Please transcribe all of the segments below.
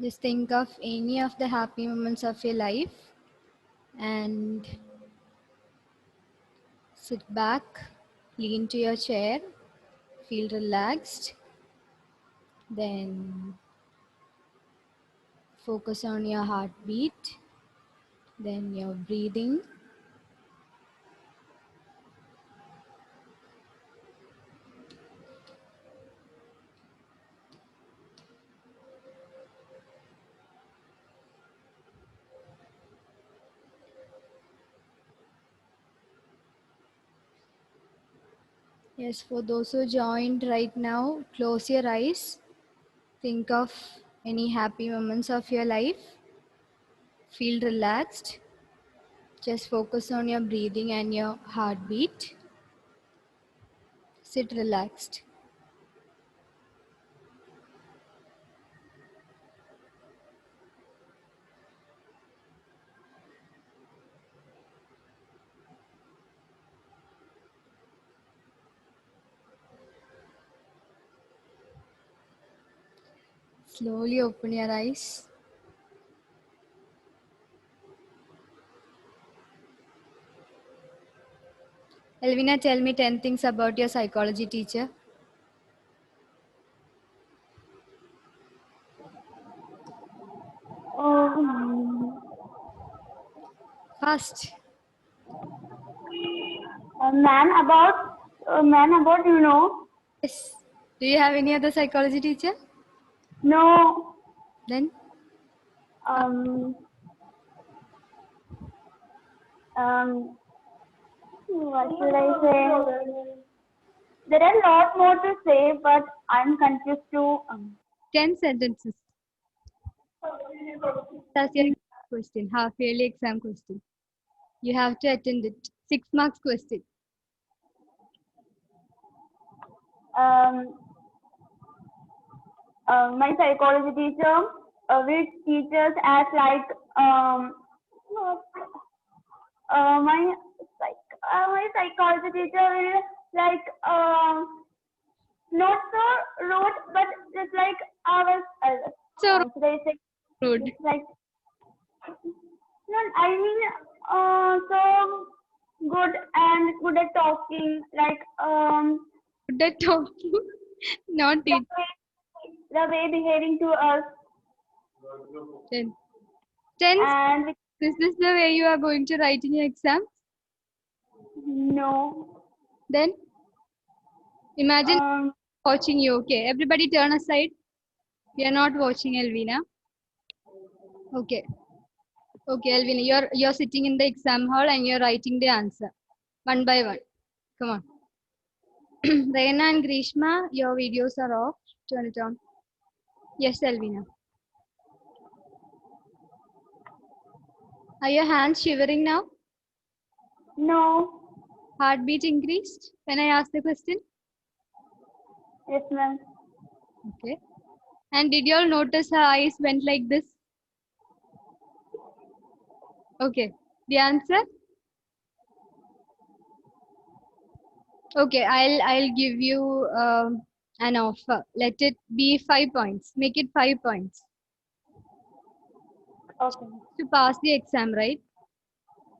Just think of any of the happy moments of your life and sit back, lean to your chair, feel relaxed, then focus on your heartbeat, then your breathing. Yes, for those who joined right now, close your eyes. Think of any happy moments of your life. Feel relaxed. Just focus on your breathing and your heartbeat. Sit relaxed. Slowly open your eyes. Elvina, tell me 10 things about your psychology teacher. Um, Fast. a man about Yes. Do you have any other psychology teacher? no. Then Um, what should I say? There are a lot more to say, but I'm confused too. 10 sentences. That's your question. Half yearly exam question. You have to attend it. 6 marks question. Um, my psychology teacher will teach us as like my my psychology teacher will like not so rude, but just like our So should I say rude. it's like no, I mean so good and good at talking, like Good at talking. Not the it. way behaving to us, 10. 10. and Is this the way you are going to write in your exam? no Then imagine um watching you. Okay, everybody turn aside. We are not watching Elvina. Okay. Okay, Elvina, you're sitting in the exam hall and you're writing the answer one by one. Come on. Reina and Grishma, your videos are off. Turn it on. Yes, Elvina. Are your hands shivering now? no Heartbeat increased when I asked the question? yes ma'am. Okay. And did you all notice her eyes went like this? Okay. The answer? Okay, I'll give you an offer. Let it be 5 points. Make it 5 points Okay. to pass the exam, right?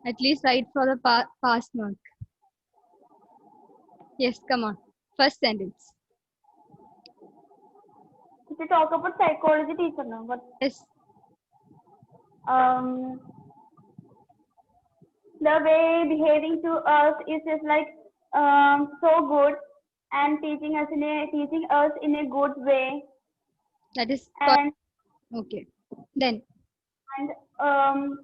At least write for the pass mark. Yes, come on. First sentence. If you talk about psychology teacher now, but Yes. um the way behaving to us is just like so good and teaching us in a good way, That is and okay. Then and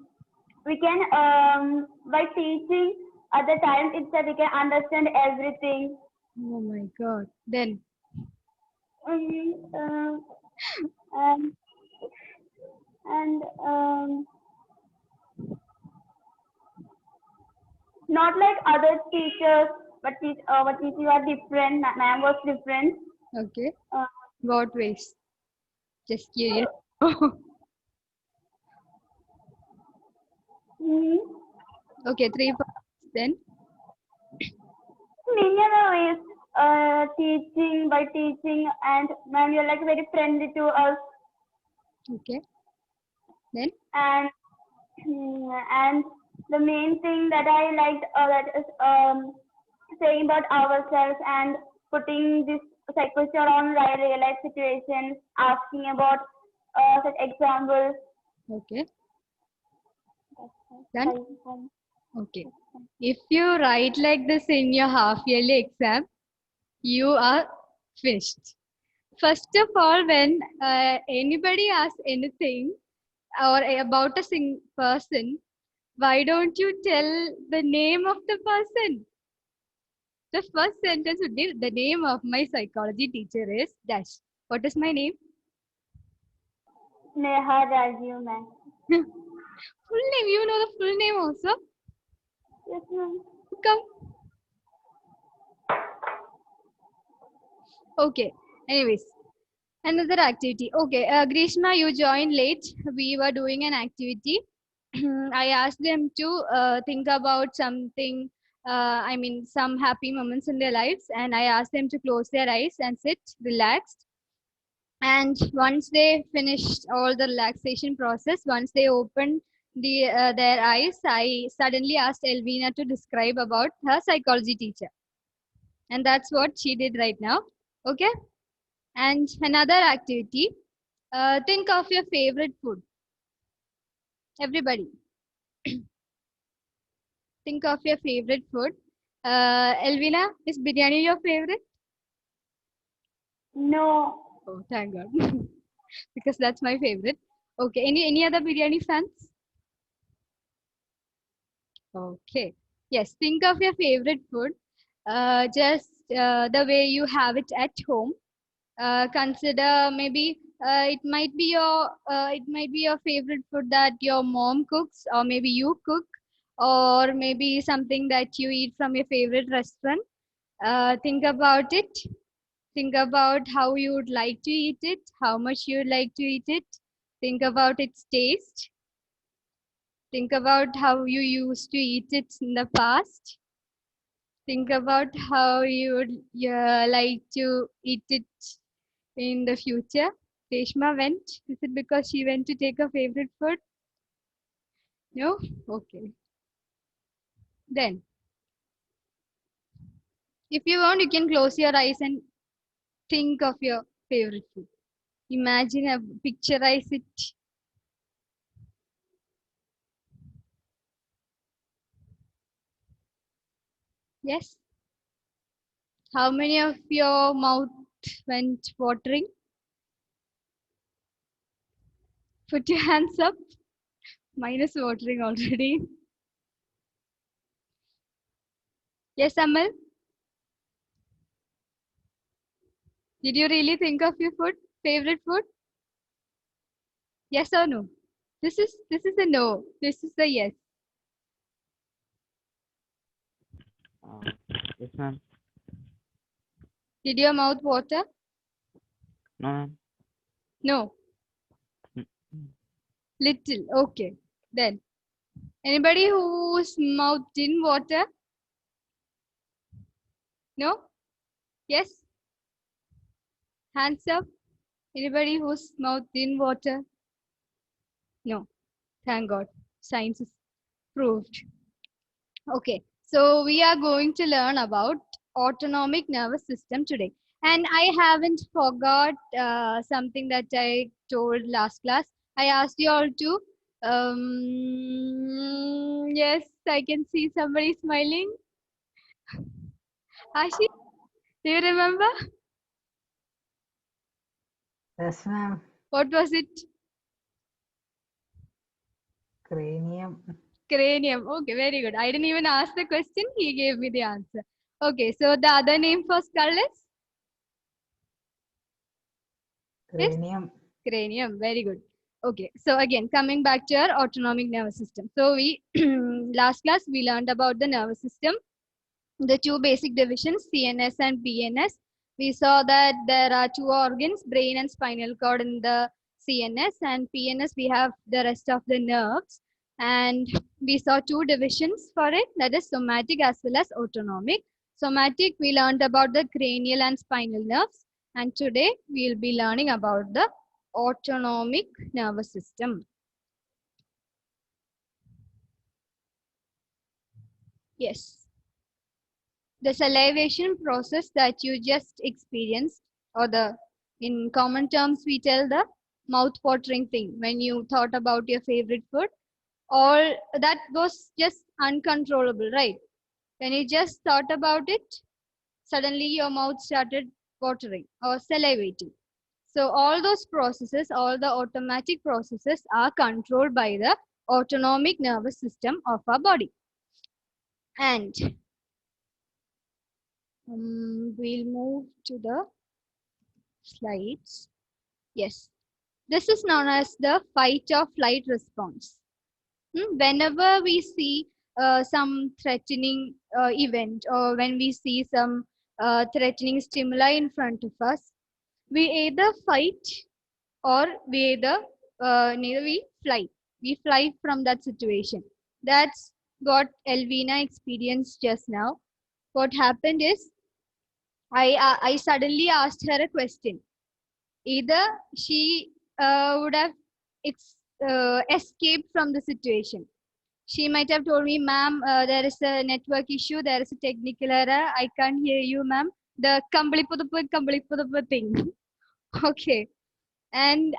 we can by teaching at the time itself we can understand everything. oh my god. Then Mhm, and and not like other teachers, but teachers are different. Ma'am was different. okay. Uh, What ways? Just curious. mhm. Okay, 3 points then. Many other ways, teaching by teaching, and ma'am, you're like very friendly to us. Okay. Then? And the main thing that I liked that is saying about ourselves and putting this psychology on real life situations, asking about such examples. Okay. Done? Okay. If you write like this in your half yearly exam, you are finished. First of all, when anybody asks anything or about a person, why don't you tell the name of the person? The first sentence would be the name of my psychology teacher is dash. What is my name? Neha Rajiv, ma'am. Full name. You know the full name also. Yes, ma'am. Come. Okay. Anyways, another activity. Okay, Grishma, you joined late. We were doing an activity. I asked them to think about something, some happy moments in their lives, and I asked them to close their eyes and sit relaxed. And once they finished all the relaxation process, once they opened their eyes, I suddenly asked Elvina to describe about her psychology teacher, and that's what she did right now. Okay. And another activity, think of your favorite food. Everybody, think of your favorite food. Elvina, is biryani your favorite? No. Oh, thank God. Because that's my favorite. Okay, any other biryani fans? Okay. Yes, think of your favorite food. Just the way you have it at home. Consider maybe it might be your favorite food that your mom cooks, or maybe you cook, or maybe something that you eat from your favorite restaurant. Think about it. Think about how you would like to eat it, how much you would like to eat it. Think about its taste. Think about how you used to eat it in the past. Think about how you would like to eat it in the future. Reshma went. Is it because she went to take her favorite food? No? Okay. Then, if you want, you can close your eyes and think of your favorite food. Imagine a picturize it. Yes. How many of your mouth went watering? Put your hands up. Mine is watering already. Yes, Amal. Did you really think of your food? Favorite food? Yes or no? This is a no. This is a yes. Yes, ma'am. Did your mouth water? No, ma'am. No. Mm. Little. Okay. Then anybody whose mouth didn't water? No? Yes? Hands up. Anybody whose mouth didn't water? No. Thank God. Science is proved. Okay. So we are going to learn about autonomic nervous system today. And I haven't forgot something that I told last class. I asked you all to yes, I can see somebody smiling. Ashi, do you remember? Yes, ma'am. What was it? Cranium. Cranium. Okay, very good. I didn't even ask the question. He gave me the answer. Okay, so the other name for skull is? Yes? Cranium. Cranium. Very good. Okay, so again, coming back to our autonomic nervous system. So we, last class, we learned about the nervous system, the two basic divisions, CNS and PNS. We saw that there are two organs, brain and spinal cord in the CNS, and PNS, we have the rest of the nerves. And we saw two divisions for it, that is somatic as well as autonomic. Somatic, we learned about the cranial and spinal nerves. And today we'll be learning about the autonomic nervous system. Yes. The salivation process that you just experienced, or in common terms, we tell the mouth-watering thing when you thought about your favorite food, all that was just uncontrollable, right? When you just thought about it, suddenly your mouth started watering or salivating. So all those processes, all the automatic processes are controlled by the autonomic nervous system of our body. And we'll move to the slides. Yes, this is known as the fight or flight response. Whenever we see some threatening event, or when we see some threatening stimuli in front of us, we either fight or neither we fly. We fly from that situation. That's what Elvina experienced just now. What happened is I suddenly asked her a question. Either she would have escaped from the situation. She might have told me, ma'am, there is a network issue, there is a technical error, I can't hear you, ma'am. The kamblipudupu thing. Okay. And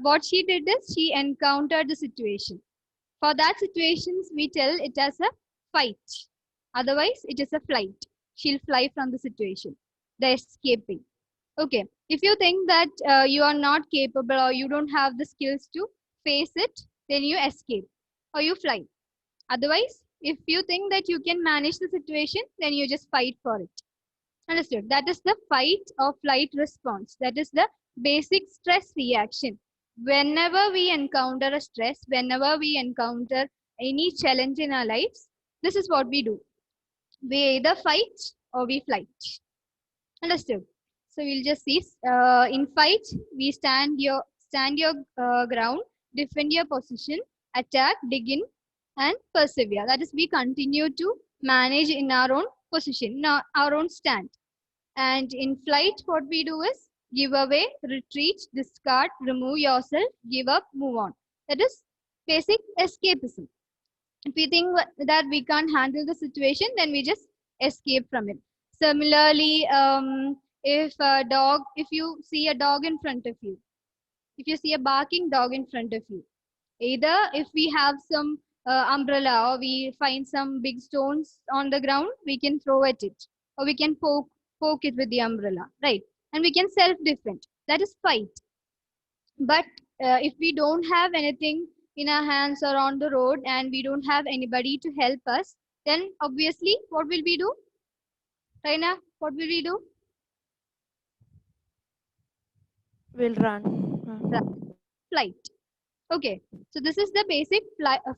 what she did is she encountered the situation. For that situations, we tell it as a fight. Otherwise, it is a flight. She'll fly from the situation, the escaping. Okay. If you think that you are not capable or you don't have the skills to face it, then you escape or you fly. Otherwise, if you think that you can manage the situation, then you just fight for it. Understood? That is the fight or flight response. That is the basic stress reaction. Whenever we encounter a stress, whenever we encounter any challenge in our lives, this is what we do. We either fight or we flight. Understood? So we'll just see. In fight, we stand your ground, defend your position, attack, dig in, and persevere. That is, we continue to manage in our own position, our own stand. And in flight, what we do is give away, retreat, discard, remove yourself, give up, move on. That is basic escapism. If we think that we can't handle the situation, then we just escape from it. Similarly, if you see a dog in front of you, if you see a barking dog in front of you, either if we have some umbrella or we find some big stones on the ground, we can throw at it, or we can poke it with the umbrella, right? And we can self-defend. That is fight. But if we don't have anything in our hands or on the road and we don't have anybody to help us, then obviously what will we do? Raina, what will we do? We'll run. Flight. Okay, so this is the basic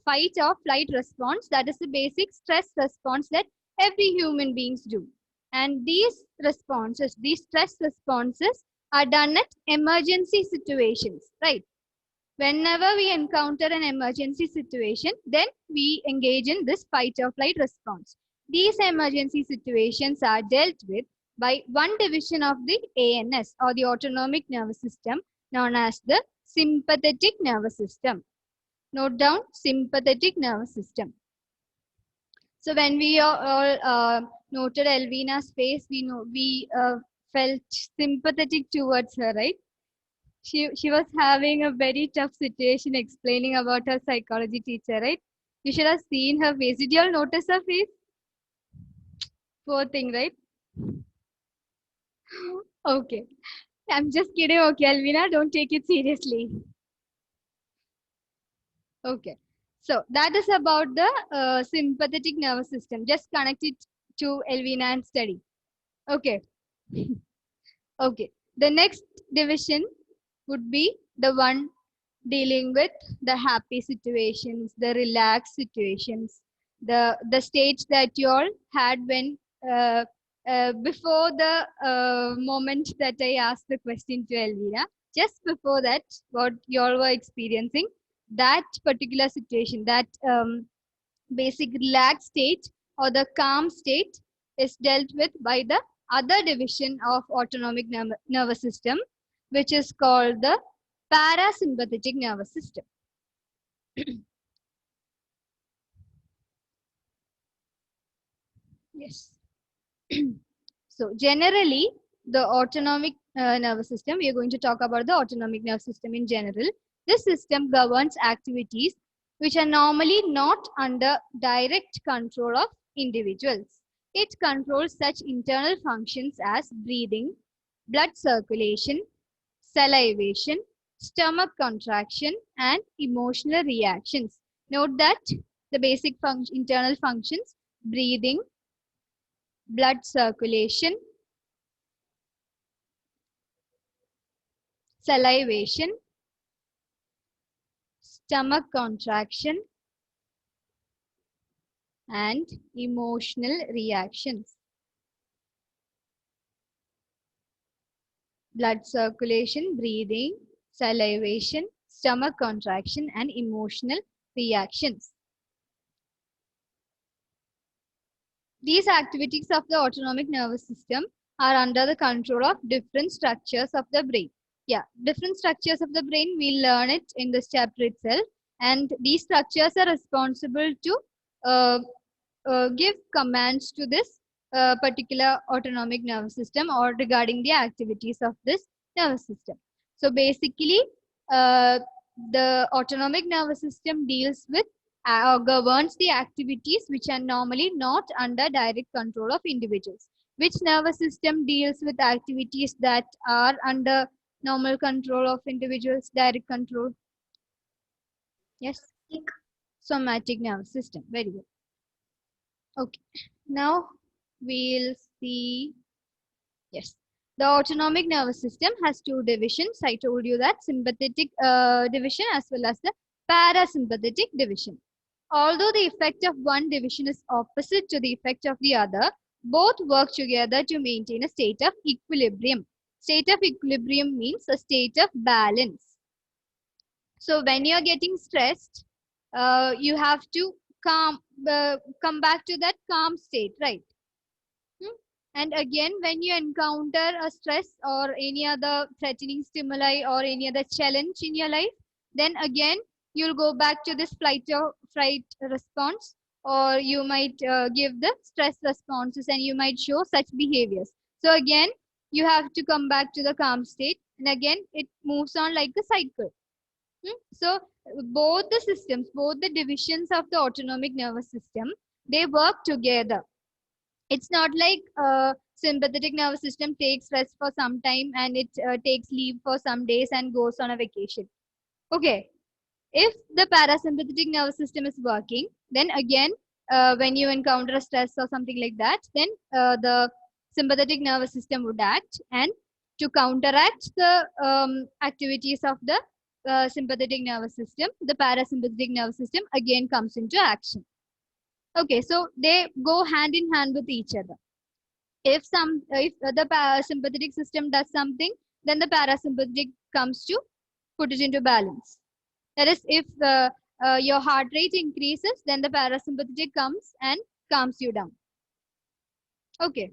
fight or flight response. That is the basic stress response that every human beings do. And these responses, these stress responses are done at emergency situations, right? Whenever we encounter an emergency situation, then we engage in this fight or flight response. These emergency situations are dealt with by one division of the ANS, or the autonomic nervous system, known as the sympathetic nervous system. Note down, sympathetic nervous system. So when we all noted Elvina's face, we felt sympathetic towards her, right? She was having a very tough situation explaining about her psychology teacher, right? You should have seen her face. Did you all notice her face? Poor thing, right? Okay. I'm just kidding. Okay, Elvina, don't take it seriously. Okay. So that is about the sympathetic nervous system. Just connect it to Elvina and study. Okay. Okay. The next division would be the one dealing with the happy situations, the relaxed situations, the stage that you all had when before the moment that I asked the question to Elvina. Just before that, what you all were experiencing, that particular situation, that basic relaxed state or the calm state is dealt with by the other division of autonomic nervous system, which is called the parasympathetic nervous system. Yes. So generally, the autonomic nervous system, we are going to talk about the autonomic nervous system in general. This system governs activities which are normally not under direct control of individuals. It controls such internal functions as breathing, blood circulation, salivation, stomach contraction, and emotional reactions. Note that the basic internal functions: breathing, blood circulation, salivation, stomach contraction, and emotional reactions. Blood circulation, breathing, salivation, stomach contraction, and emotional reactions. These activities of the autonomic nervous system are under the control of different structures of the brain. Yeah, different structures of the brain, we'll learn it in this chapter itself. And these structures are responsible to give commands to this particular autonomic nervous system or regarding the activities of this nervous system. So basically, the autonomic nervous system deals with governs the activities which are normally not under direct control of individuals. Which nervous system deals with activities that are under normal control of individuals, direct control? Yes, somatic nervous system. Very good. Okay, now we'll see. Yes, the autonomic nervous system has two divisions. I told you that: sympathetic division as well as the parasympathetic division. Although the effect of one division is opposite to the effect of the other, both work together to maintain a state of equilibrium. State of equilibrium means a state of balance. So when you're getting stressed, you have to come back to that calm state, right? And again, when you encounter a stress or any other threatening stimuli or any other challenge in your life, then again you'll go back to this flight or fright response, or you might give the stress responses and you might show such behaviors. So again, you have to come back to the calm state, and again it moves on like a cycle. So both the systems, both the divisions of the autonomic nervous system, they work together. It's not like sympathetic nervous system takes rest for some time and it takes leave for some days and goes on a vacation. Okay, if the parasympathetic nervous system is working, then again when you encounter a stress or something like that, then the sympathetic nervous system would act, and to counteract the activities of the sympathetic nervous system, the parasympathetic nervous system again comes into action. Okay, so they go hand in hand with each other. If the sympathetic system does something, then the parasympathetic comes to put it into balance. That is, if your heart rate increases, then the parasympathetic comes and calms you down. Okay,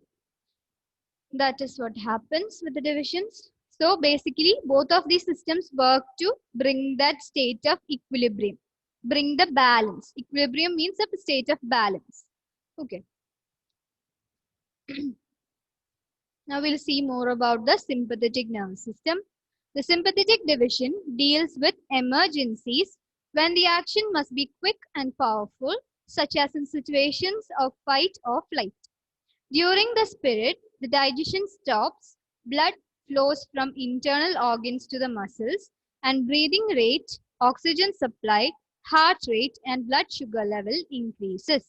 that is what happens with the divisions. So basically, both of these systems work to bring that state of equilibrium, bring the balance. Equilibrium means a state of balance. Okay. Now we'll see more about the sympathetic nervous system. The sympathetic division deals with emergencies when the action must be quick and powerful, such as in situations of fight or flight. During this period, the digestion stops, blood flows from internal organs to the muscles, and breathing rate, oxygen supply, heart rate, and blood sugar level increases.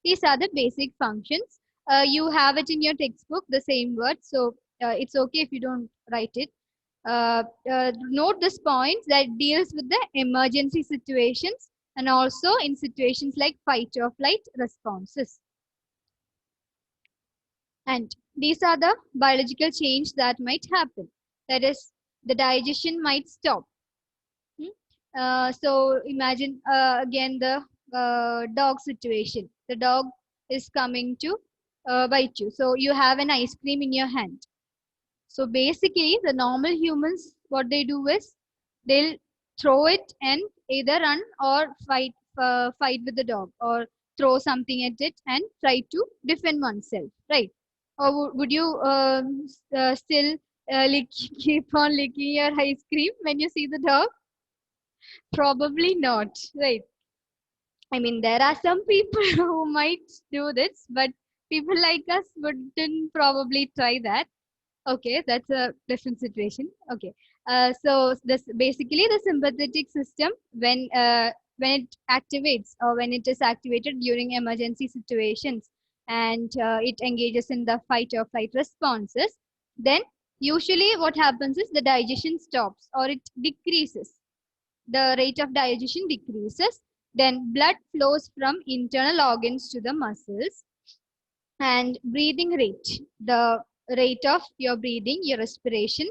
These are the basic functions. You have it in your textbook, the same word, so it's okay if you don't write it. Note this point that deals with the emergency situations and also in situations like fight or flight responses. And these are the biological change that might happen. That is, the digestion might stop. So imagine again the dog situation. The dog is coming to bite you. So you have an ice cream in your hand. So basically, the normal humans, what they do is they'll throw it and either run or fight with the dog, or throw something at it and try to defend oneself, right? Or would you still keep on licking your ice cream when you see the dog? Probably not, right? I mean, there are some people who might do this, but people like us wouldn't probably try that. Okay, that's a different situation. Okay, so this basically the sympathetic system, when it activates, or when it is activated during emergency situations, and it engages in the fight or flight responses, then usually what happens is the digestion stops or it decreases. The rate of digestion decreases. Then blood flows from internal organs to the muscles, and breathing rate, the rate of your breathing, your respiration,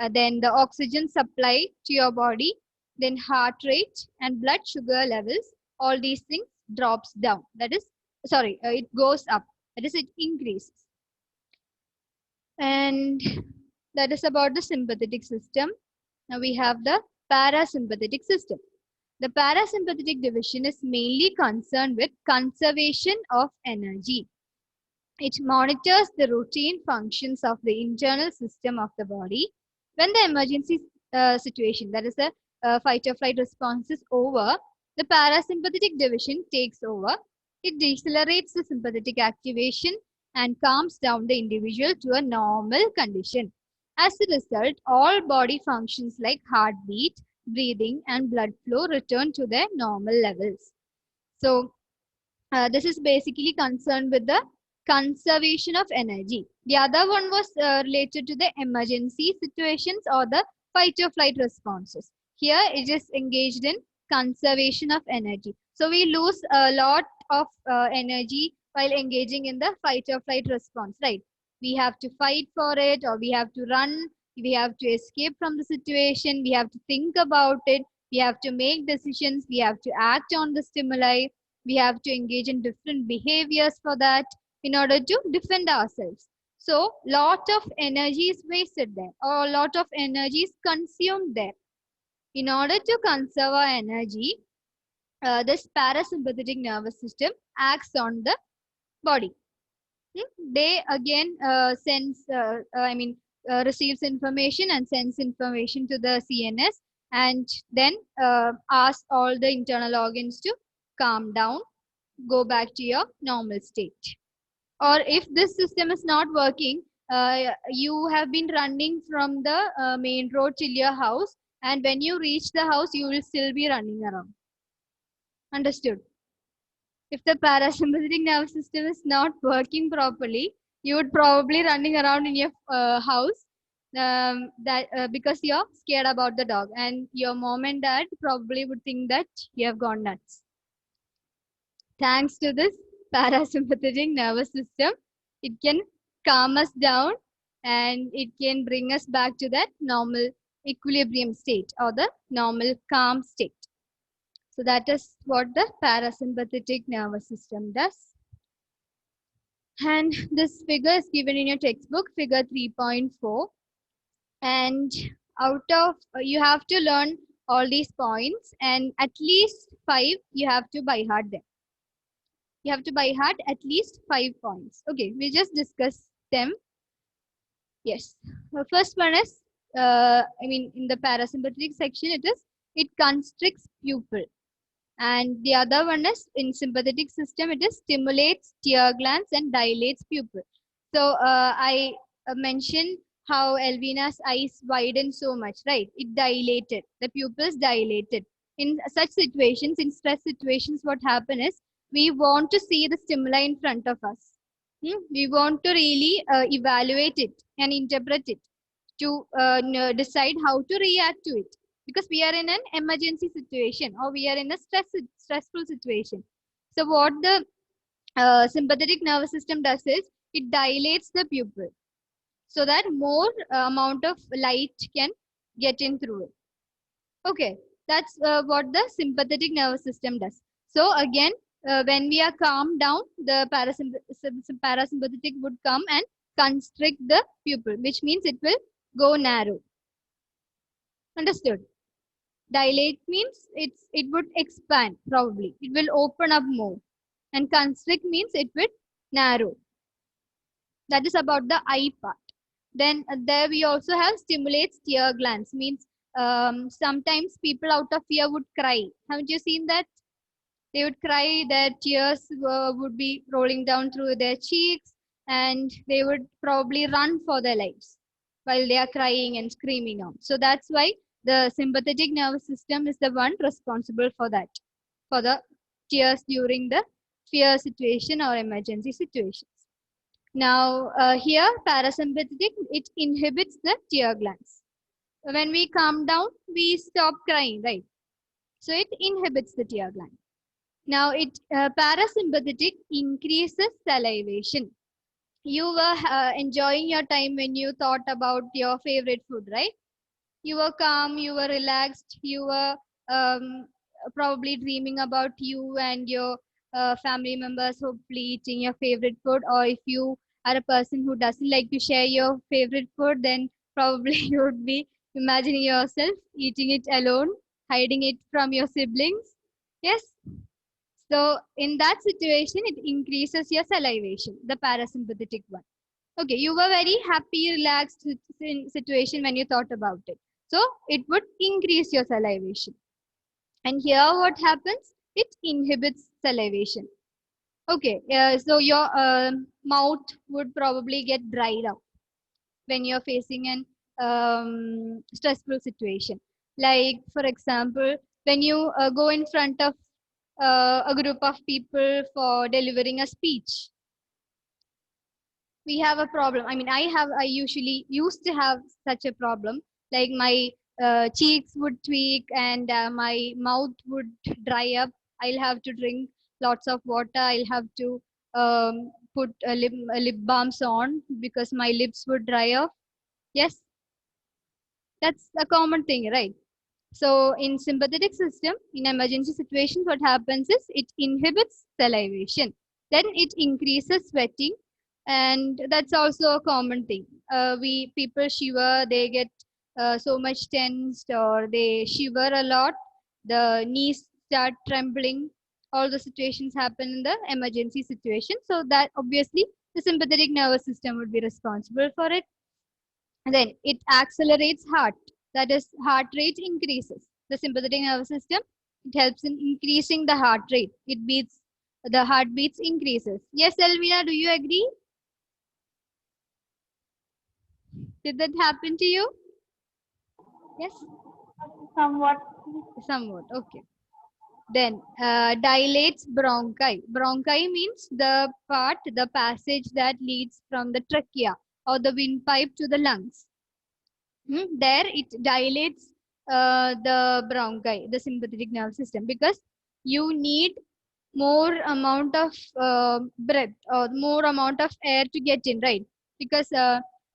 then the oxygen supply to your body, then heart rate and blood sugar levels, all these things drops down. That is, sorry, it goes up. That is, it increases. And that is about the sympathetic system. Now we have the parasympathetic system. The parasympathetic division is mainly concerned with conservation of energy. It monitors the routine functions of the internal system of the body. When the emergency situation, that is the fight or flight response, is over, the parasympathetic division takes over. It decelerates the sympathetic activation and calms down the individual to a normal condition. As a result, all body functions like heartbeat, breathing, and blood flow return to their normal levels. So, this is basically concerned with the conservation of energy. The other one was related to the emergency situations or the fight or flight responses. Here it is engaged in conservation of energy. So we lose a lot of energy while engaging in the fight or flight response, right? We have to fight for it, or we have to run, we have to escape from the situation, we have to think about it, we have to make decisions, we have to act on the stimuli, we have to engage in different behaviors for that in order to defend ourselves. So lot of energy is wasted there, or a lot of energy is consumed there. In order to conserve our energy, this parasympathetic nervous system acts on the body. They again receives information and sends information to the CNS, and then asks all the internal organs to calm down, go back to your normal state. Or if this system is not working, you have been running from the main road till your house, and when you reach the house you will still be running around. Understood? If the parasympathetic nervous system is not working properly, you would probably running around in your house, because you're scared about the dog, and your mom and dad probably would think that you have gone nuts. Thanks to this parasympathetic nervous system, it can calm us down and it can bring us back to that normal equilibrium state or the normal calm state. So that is what the parasympathetic nervous system does. And this figure is given in your textbook, figure 3.4. And out of, you have to learn all these points, and at least 5 you have to by heart them. You have to by heart at least 5 points. Okay, we just discuss them. Yes. The first one is, in the parasympathetic section, it constricts pupil. And the other one is, in sympathetic system, it is stimulates tear glands and dilates pupil. So I mentioned how Elvina's eyes widened so much, right? It dilated. The pupils dilated. In such situations, in stress situations, what happens is, we want to see the stimuli in front of us. We want to really evaluate it and interpret it to decide how to react to it, because we are in an emergency situation or we are in a stressful situation. So what the sympathetic nervous system does is, it dilates the pupil so that more amount of light can get in through it. Okay, that's what the sympathetic nervous system does. So again, when we are calmed down, the parasympathetic would come and constrict the pupil, which means it will go narrow. Understood? Dilate means it would expand probably. It will open up more. And constrict means it will narrow. That is about the eye part. Then there we also have stimulates tear glands, means sometimes people out of fear would cry. Haven't you seen that? They would cry, their tears would be rolling down through their cheeks, and they would probably run for their lives while they are crying and screaming out. So that's why the sympathetic nervous system is the one responsible for that, for the tears during the fear situation or emergency situations. Now, here parasympathetic, it inhibits the tear glands. When we calm down, we stop crying, right? So it inhibits the tear gland. Now, it parasympathetic increases salivation. You were enjoying your time when you thought about your favorite food, right? You were calm, you were relaxed, you were probably dreaming about you and your family members hopefully eating your favorite food. Or if you are a person who doesn't like to share your favorite food, then probably you would be imagining yourself eating it alone, hiding it from your siblings. Yes. So in that situation, it increases your salivation, the parasympathetic one. Okay, you were very happy, relaxed situation when you thought about it. So it would increase your salivation. And here what happens? It inhibits salivation. Okay, so your mouth would probably get dried out when you're facing an stressful situation. Like, for example, when you go in front of a group of people for delivering a speech, we have a problem. I mean, I usually used to have such a problem. Like my cheeks would tweak and my mouth would dry up. I'll have to drink lots of water. I'll have to put lip balms on because my lips would dry off. Yes, that's a common thing, right? So in sympathetic system, in emergency situations, what happens is it inhibits salivation. Then it increases sweating, and that's also a common thing. We people shiver, they get so much tensed, or they shiver a lot. The knees start trembling. All the situations happen in the emergency situation. So that obviously the sympathetic nervous system would be responsible for it. And then it accelerates heart, that is heart rate increases. The sympathetic nervous system, it helps in increasing the heart rate. It beats, the heartbeats increases. Yes, Elvina, do you agree? Did that happen to you? Yes, Somewhat. somewhat. Okay. Then dilates bronchi. Bronchi means the part, the passage that leads from the trachea or the windpipe to the lungs. There it dilates the bronchi, the sympathetic nerve system, because you need more amount of breath or more amount of air to get in, right? Because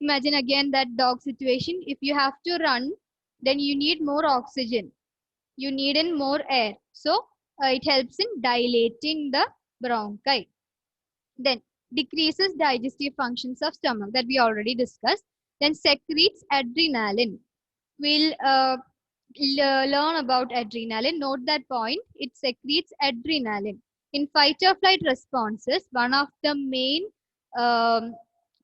imagine again that dog situation. If you have to run, then you need more oxygen. You need in more air. So it helps in dilating the bronchi. Then decreases digestive functions of stomach that we already discussed. Then secretes adrenaline. We'll learn about adrenaline. Note that point. It secretes adrenaline. In fight or flight responses, one of the main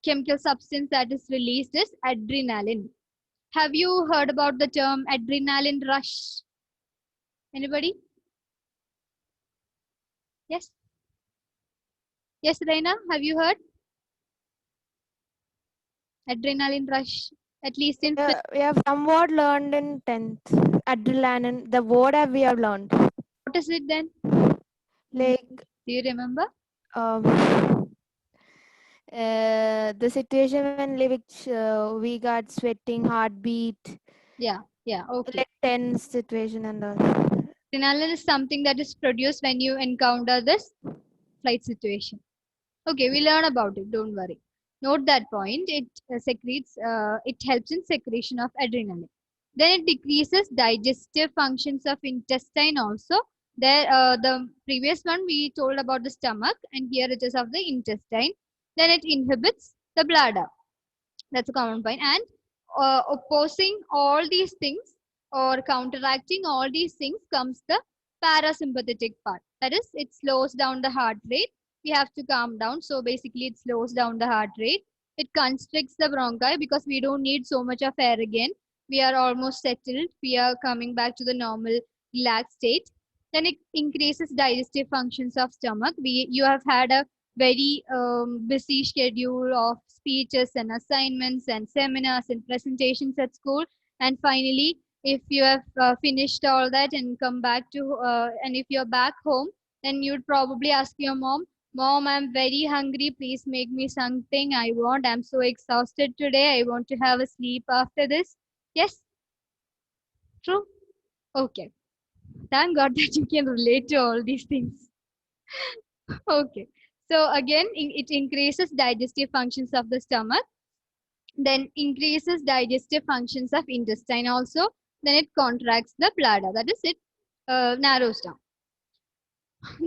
chemical substance that is released is adrenaline. Have you heard about the term adrenaline rush? Anybody? Yes. Yes, Reina, have you heard? Adrenaline rush, at least in We have somewhat learned in 10th. Adrenaline, the word that we have learned. what is it then? Like, Do you remember? The situation when which we got sweating, heartbeat, Yeah, okay. like tense situation and all. Adrenaline is something that is produced when you encounter this flight situation. Okay, we learn about it, don't worry. Note that point. It it helps in secretion of adrenaline. Then it decreases digestive functions of intestine also. There, the previous one we told about the stomach, and here it is of the intestine. Then it inhibits the bladder. That's a common point. And opposing all these things, or counteracting all these things comes the parasympathetic part. That is, it slows down the heart rate. We have to calm down. So basically, it slows down the heart rate. It constricts the bronchi because we don't need so much of air again. We are almost settled. We are coming back to the normal relaxed state. Then it increases digestive functions of stomach. You have had a very busy schedule of speeches and assignments and seminars and presentations at school. And finally, if you have finished all that and come back to and if you're back home, then you'd probably ask your mom, I'm very hungry, please make me something I want. I'm so exhausted today, I want to have a sleep after this. Yes, true. Okay, thank God that you can relate to all these things. Okay, so again, it increases digestive functions of the stomach, then increases digestive functions of intestine also, then it contracts the bladder, that is, it narrows down.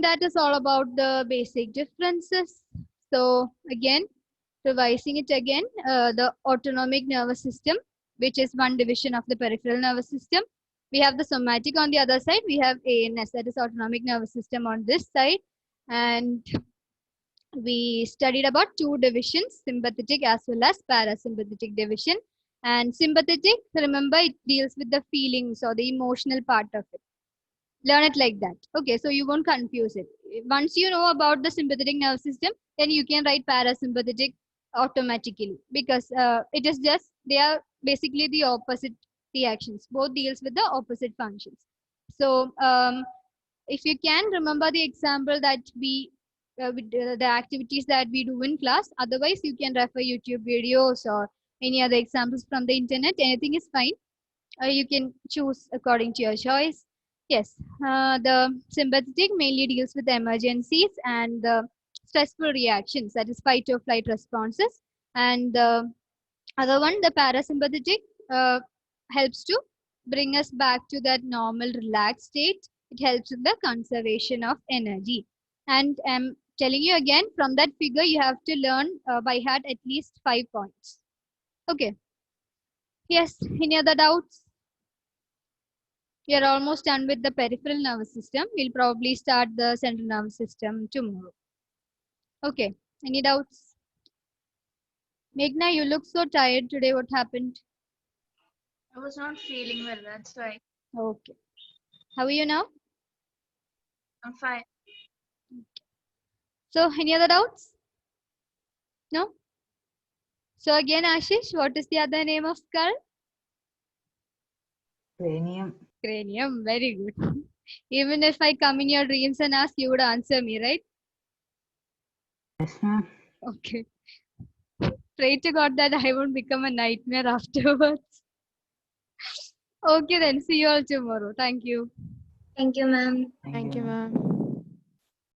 That is all about the basic differences. So again, revising it again, the autonomic nervous system, which is one division of the peripheral nervous system. We have the somatic on the other side. We have ANS, that is autonomic nervous system, on this side. And we studied about two divisions, sympathetic as well as parasympathetic division. And sympathetic, remember, it deals with the feelings or the emotional part of it. Learn it like that. Okay, so you won't confuse it. Once you know about the sympathetic nervous system, then you can write parasympathetic automatically, because it is just, they are basically the opposite reactions. Both deals with the opposite functions. So if you can remember the example that we with the activities that we do in class, otherwise you can refer YouTube videos or any other examples from the internet. Anything is fine. You can choose according to your choice. Yes, the sympathetic mainly deals with emergencies and the stressful reactions, that is fight or flight responses. And the other one, the parasympathetic, helps to bring us back to that normal relaxed state. It helps with the conservation of energy. And I'm telling you again, from that figure, you have to learn by heart at least 5 points. Okay. Yes, any other doubts? We are almost done with the peripheral nervous system. We'll probably start the central nervous system tomorrow. Okay, any doubts? Meghna, you look so tired today. What happened? I was not feeling well, that's why. Okay. How are you now? I'm fine. So, any other doubts? No? So, again, Ashish, what is the other name of skull? cranium, Cranium. Very good. Even if I come in your dreams and ask, you would answer me, right? yes ma'am. Okay. Pray to God that I won't become a nightmare afterwards. Okay, then. See you all tomorrow. Thank you. Thank you, ma'am. Thank you, ma'am. ma'am.